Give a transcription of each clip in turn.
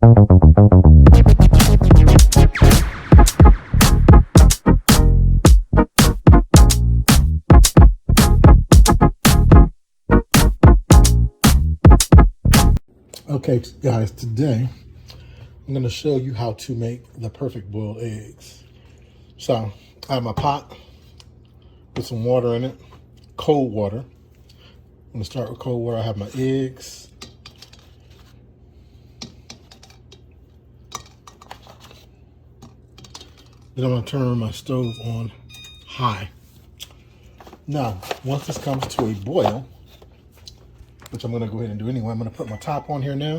Okay, guys, today I'm going to show you how to make the perfect boiled eggs. So I have my pot with some water in it, cold water. I'm going to start with cold water. I have my eggs. Then I'm going to turn my stove on high. Now, once this comes to a boil, which I'm going to go ahead and do anyway, I'm going to put my top on here now.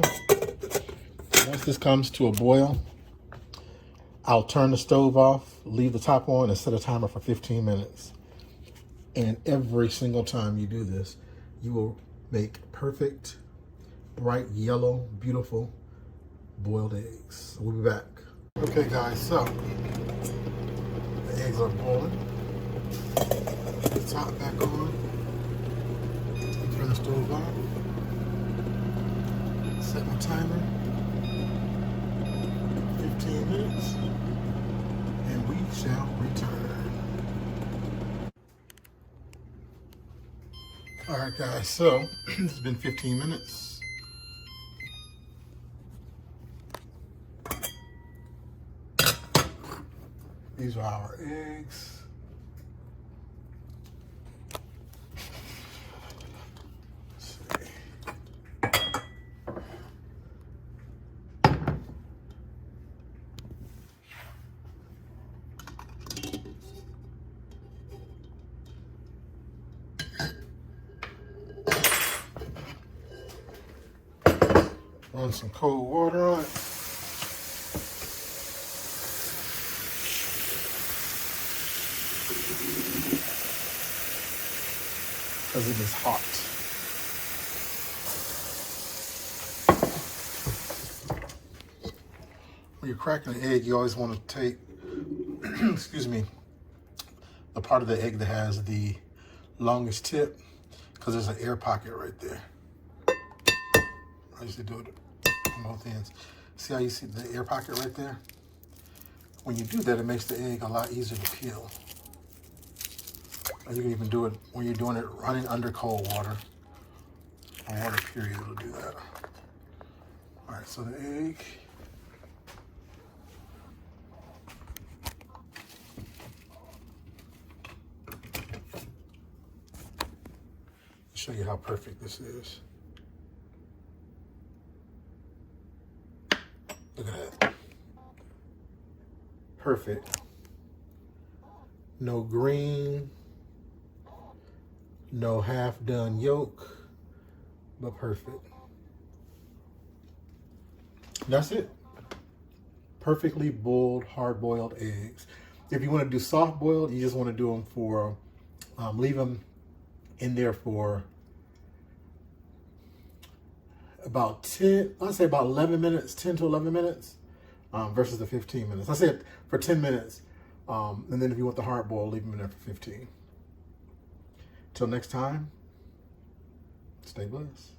Once this comes to a boil, I'll turn the stove off, leave the top on, and set a timer for 15 minutes. And every single time you do this, you will make perfect, bright yellow, beautiful boiled eggs. We'll be back. Okay, guys, so the eggs are boiling. Put the top back on. Turn the stove off. Set my timer. 15 minutes. And we shall return. All right, guys, so it's been 15 minutes. These are our eggs. Run some cold water on it. Because it is hot. When you're cracking an egg, you always want to take, excuse me, the part of the egg that has the longest tip, because there's an air pocket right there. I used to do it on both ends. See how you see the air pocket right there? When you do that, it makes the egg a lot easier to peel. And you can even do it when you're doing it running under cold water. Or water period, it'll do that. All right, so the egg. Show you how perfect this is. Look at that. Perfect. No green, no half done yolk, but perfect. That's it. Perfectly boiled, hard boiled eggs. If you want to do soft boiled, you just want to do them for, leave them in there for about 10, I'd say about 11 minutes, 10 to 11 minutes versus the 15 minutes. I said for 10 minutes. And then if you want the hard boil, leave them in there for 15. Till next time, stay blessed.